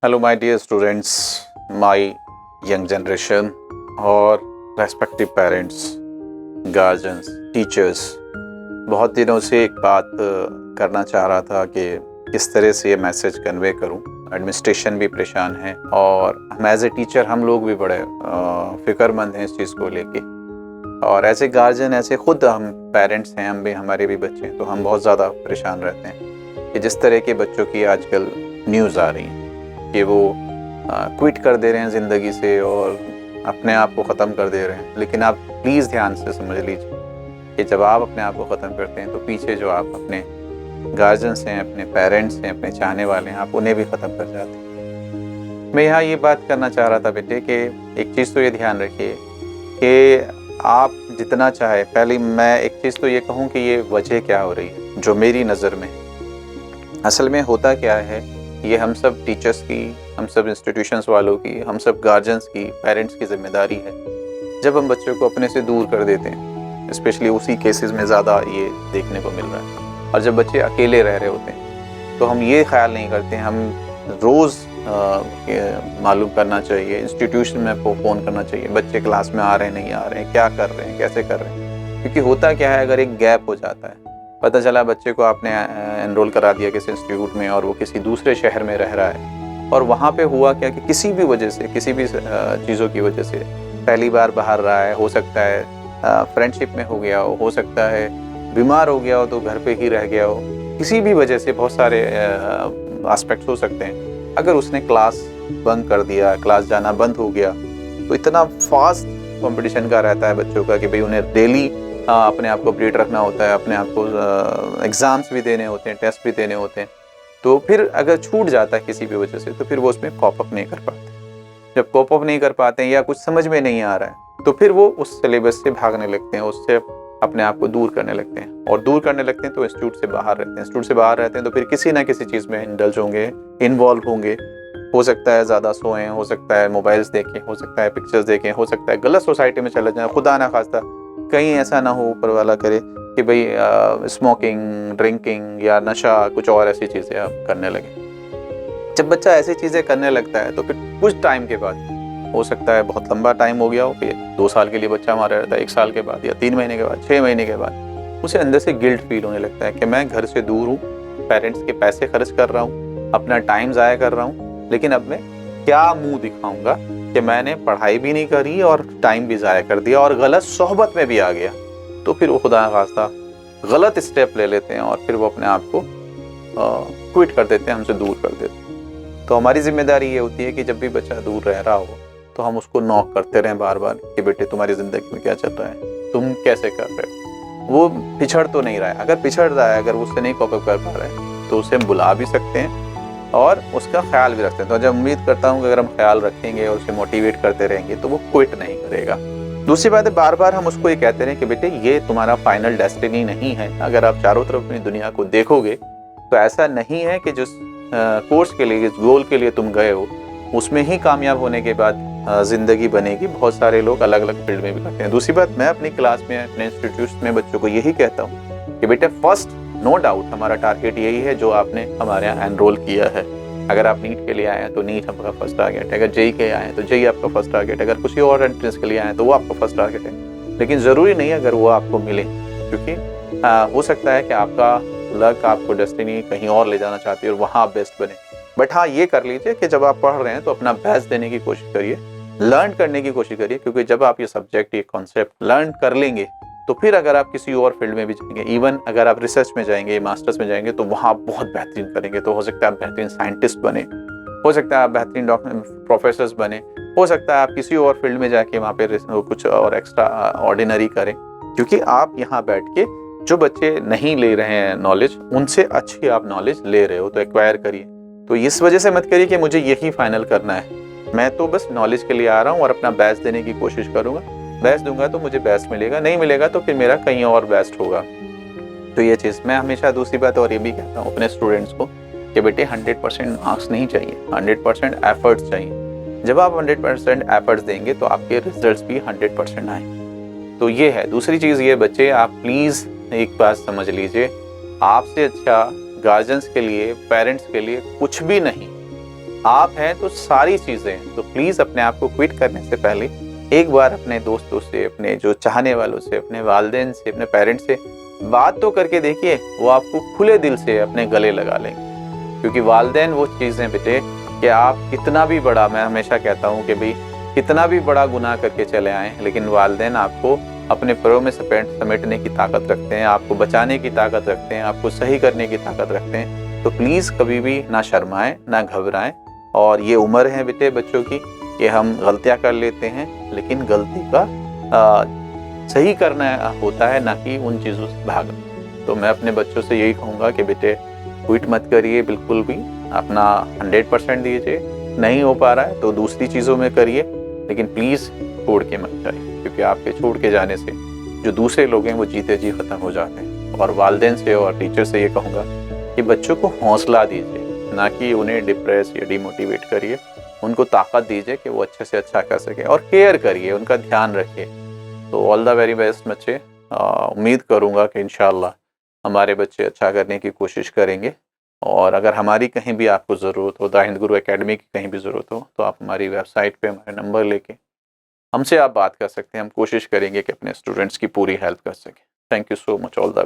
Hello, my dear students, my young generation और respective parents, guardians, teachers। बहुत दिनों से एक बात करना चाह रहा था कि किस तरह से ये मैसेज कन्वे करूं। एडमिनिस्ट्रेशन भी परेशान है और हम एज ए टीचर हम लोग भी बड़े फ़िक्रमंद हैं इस चीज़ को लेके, और ऐसे गार्जियन, ऐसे खुद हम पेरेंट्स हैं, हम भी, हमारे भी बच्चे हैं, तो हम बहुत ज़्यादा परेशान रहते हैं कि जिस तरह के बच्चों की आजकल न्यूज़ आ रही हैं कि वो क्विट कर दे रहे हैं ज़िंदगी से और अपने आप को ख़त्म कर दे रहे हैं। लेकिन आप प्लीज़ ध्यान से समझ लीजिए कि जब आप अपने आप को ख़त्म करते हैं तो पीछे जो आप अपने गार्जियंस हैं, अपने पेरेंट्स हैं, अपने चाहने वाले हैं, आप उन्हें भी ख़त्म कर जाते हैं। मैं यहाँ ये बात करना चाह रहा था बेटे कि एक चीज़ तो ये ध्यान रखिए कि आप जितना चाहे, पहले मैं एक चीज़ तो ये कहूँ कि ये वजह क्या हो रही है जो मेरी नज़र में असल में होता क्या है, ये हम सब टीचर्स की, हम सब इंस्टीट्यूशंस वालों की, हम सब गार्जियंस की, पेरेंट्स की ज़िम्मेदारी है। जब हम बच्चों को अपने से दूर कर देते हैं, स्पेशली उसी केसेस में ज़्यादा ये देखने को मिल रहा है, और जब बच्चे अकेले रह रहे होते हैं तो हम ये ख्याल नहीं करते, हम रोज़ मालूम करना चाहिए, इंस्टीट्यूशन में फ़ोन करना चाहिए, बच्चे क्लास में आ रहे हैं, नहीं आ रहे हैं, क्या कर रहे हैं, कैसे कर रहे हैं। क्योंकि होता क्या है, अगर एक गैप हो जाता है, पता चला बच्चे को आपने एनरोल करा दिया किसी इंस्टीट्यूट में और वो किसी दूसरे शहर में रह रहा है, और वहाँ पे हुआ क्या कि किसी भी वजह से, किसी भी चीज़ों की वजह से पहली बार बाहर रहा है, हो सकता है फ्रेंडशिप में हो गया हो सकता है बीमार हो गया हो तो घर पे ही रह गया हो, किसी भी वजह से बहुत सारे एस्पेक्ट्स हो सकते हैं। अगर उसने क्लास बंक कर दिया, क्लास जाना बंद हो गया, तो इतना फास्ट कंपटीशन का रहता है बच्चों का कि भाई उन्हें डेली अपने आप को अपडेट रखना होता है, अपने आप को एग्ज़ाम्स भी देने होते हैं, टेस्ट भी देने होते हैं। तो फिर अगर छूट जाता है किसी भी वजह से तो फिर वो उसमें कॉप अप नहीं कर पाते। जब कॉप अप नहीं कर पाते हैं या कुछ समझ में नहीं आ रहा है तो फिर वो उस सिलेबस से भागने लगते हैं, उससे अपने आप को दूर करने लगते हैं, और दूर करने लगते हैं तो इंस्टीट्यूट से बाहर रहते हैं। इंस्टीट्यूट से बाहर रहते हैं तो फिर किसी ना किसी चीज़ में इंडल्ज होंगे, इन्वॉल्व होंगे। हो सकता है ज़्यादा सोएं, हो सकता है मोबाइल्स देखें, हो सकता है पिक्चर्स देखें, हो सकता है गलत सोसाइटी में चले जाएं, खुदा ना खास्ता कहीं ऐसा ना हो ऊपर वाला करे कि भाई स्मोकिंग, ड्रिंकिंग या नशा, कुछ और ऐसी चीज़ें आप करने लगे। जब बच्चा ऐसी चीज़ें करने लगता है तो फिर कुछ टाइम के बाद, हो सकता है बहुत लंबा टाइम हो गया हो कि 2 साल के लिए बच्चा हमारा रहता है, 1 साल के बाद या 3 महीने के बाद, 6 महीने के बाद, उसे अंदर से गिल्ट फील होने लगता है कि मैं घर से दूर हूँ, पेरेंट्स के पैसे खर्च कर रहा हूँ, अपना टाइम ज़ाया कर रहा हूँ, लेकिन अब मैं क्या मुँह दिखाऊँगा कि मैंने पढ़ाई भी नहीं करी और टाइम भी ज़ाया कर दिया और गलत सोहबत में भी आ गया। तो फिर वो खुदा खास्ता गलत स्टेप ले लेते हैं और फिर वो अपने आप को क्विट कर देते हैं, हमसे दूर कर देते हैं। तो हमारी जिम्मेदारी ये होती है कि जब भी बच्चा दूर रह रहा हो तो हम उसको नॉक करते रहें बार बार कि बेटे तुम्हारी ज़िंदगी में क्या चल रहा है, तुम कैसे कर रहे हो। वो पिछड़ तो नहीं रहा है, अगर पिछड़ रहा है, अगर उससे नहीं कॉप अप कर पा रहा है तो उसे हम बुला भी सकते हैं और उसका ख्याल भी रखते हैं। तो जब उम्मीद करता हूँ कि अगर हम ख्याल रखेंगे और उसे मोटिवेट करते रहेंगे तो वो क्विट नहीं करेगा। दूसरी बात है, बार बार हम उसको ये कहते रहें कि बेटे ये तुम्हारा फाइनल डेस्टिनी नहीं है। अगर आप चारों तरफ अपनी दुनिया को देखोगे तो ऐसा नहीं है कि जिस कोर्स के लिए, जिस गोल के लिए तुम गए हो उसमें ही कामयाब होने के बाद ज़िंदगी बनेगी। बहुत सारे लोग अलग अलग फील्ड में भी करते हैं। दूसरी बात, मैं अपनी क्लास में, अपने इंस्टीट्यूट में बच्चों को यही कहता हूँ कि बेटे फर्स्ट, नो डाउट हमारा टारगेट यही है जो आपने हमारे यहाँ एनरोल किया है। अगर आप नीट के लिए आए हैं तो नीट आपका फर्स्ट टारगेट है, अगर जेई के आए हैं तो जेई आपका फर्स्ट टारगेट है, अगर किसी और एंट्रेंस के लिए आए हैं तो वो आपका फर्स्ट टारगेट है। लेकिन ज़रूरी नहीं अगर वो आपको मिले, क्योंकि हो सकता है कि आपका लक आपको डेस्टिनी कहीं और ले जाना चाहती है और वहाँ आप बेस्ट बने। बट हाँ, ये कर लीजिए कि जब आप पढ़ रहे हैं तो अपना बेस्ट देने की कोशिश करिए, लर्न करने की कोशिश करिए, क्योंकि जब आप ये सब्जेक्ट, ये कॉन्सेप्ट लर्न कर लेंगे तो फिर अगर आप किसी और फील्ड में भी जाएंगे, इवन अगर आप रिसर्च में जाएंगे, मास्टर्स में जाएंगे, तो वहाँ आप बहुत बेहतरीन करेंगे। तो हो सकता है आप बेहतरीन साइंटिस्ट बने, हो सकता है आप बेहतरीन डॉक्टर, प्रोफेसर्स बने, हो सकता है आप किसी और फील्ड में जाके वहाँ पे कुछ और एक्स्ट्रा ऑर्डिनरी करें। क्योंकि आप यहाँ बैठ के जो बच्चे नहीं ले रहे हैं नॉलेज, उनसे अच्छी आप नॉलेज ले रहे हो, तो एक्वायर करिए। तो इस वजह से मत करिए कि मुझे यही फाइनल करना है, मैं तो बस नॉलेज के लिए आ रहा हूँ और अपना बेस्ट देने की कोशिश करूँगा। बेस्ट दूंगा तो मुझे बेस्ट मिलेगा, नहीं मिलेगा तो फिर मेरा कहीं और बेस्ट होगा। तो ये चीज़ मैं हमेशा, दूसरी बात और ये भी कहता हूँ अपने स्टूडेंट्स को कि बेटे 100% मार्क्स नहीं चाहिए, 100% एफर्ट्स चाहिए। जब आप 100% एफर्ट्स देंगे तो आपके रिजल्ट्स भी 100% आएंगे। तो ये है। दूसरी चीज़ ये, बच्चे आप प्लीज़ एक बात समझ लीजिए, आपसे अच्छा गार्जियंस के लिए, पेरेंट्स के लिए कुछ भी नहीं। आप हैं तो सारी चीज़ें हैं। तो प्लीज़ अपने आप को क्विट करने से पहले एक बार अपने दोस्तों से, अपने जो चाहने वालों से, अपने वालिदैन से, अपने पेरेंट्स से बात तो करके देखिए। वो आपको खुले दिल से अपने गले लगा लेंगे, क्योंकि वालिदैन वो चीज़ हैं बेटे कि आप कितना भी बड़ा, मैं हमेशा कहता हूँ कि भाई कितना भी बड़ा गुनाह करके चले आएँ, लेकिन वालिदैन आपको अपने पैरों में समेटने की ताकत रखते हैं, आपको बचाने की ताकत रखते हैं, आपको सही करने की ताकत रखते हैं। तो प्लीज़ कभी भी ना शर्माएं, ना घबराएं। और ये उम्र है बेटे बच्चों की कि हम गलतियां कर लेते हैं, लेकिन गलती का सही करना होता है, ना कि उन चीज़ों से भागना। तो मैं अपने बच्चों से यही कहूँगा कि बेटे क्विट मत करिए बिल्कुल भी, अपना 100% दीजिए। नहीं हो पा रहा है तो दूसरी चीज़ों में करिए, लेकिन प्लीज़ छोड़ के मत जाइए, क्योंकि आपके छोड़ के जाने से जो दूसरे लोग हैं वो जीते जी ख़त्म हो जाते हैं। और वालिदैन से और टीचर से ये कहूँगा कि बच्चों को हौसला दीजिए, ना कि उन्हें डिप्रेस या डिमोटिवेट करिए। उनको ताकत दीजिए कि वो अच्छे से अच्छा कर सके, और केयर करिए, उनका ध्यान रखिए। तो ऑल द वेरी बेस्ट बच्चे। उम्मीद करूँगा कि इंशाल्लाह हमारे बच्चे अच्छा करने की कोशिश करेंगे। और अगर हमारी कहीं भी आपको ज़रूरत हो, द हिंद गुरु एकेडमी की कहीं भी ज़रूरत हो, तो आप हमारी वेबसाइट पे हमारे नंबर लेके हमसे आप बात कर सकते हैं। हम कोशिश करेंगे कि अपने स्टूडेंट्स की पूरी हेल्प कर सकें। Thank you so much. All the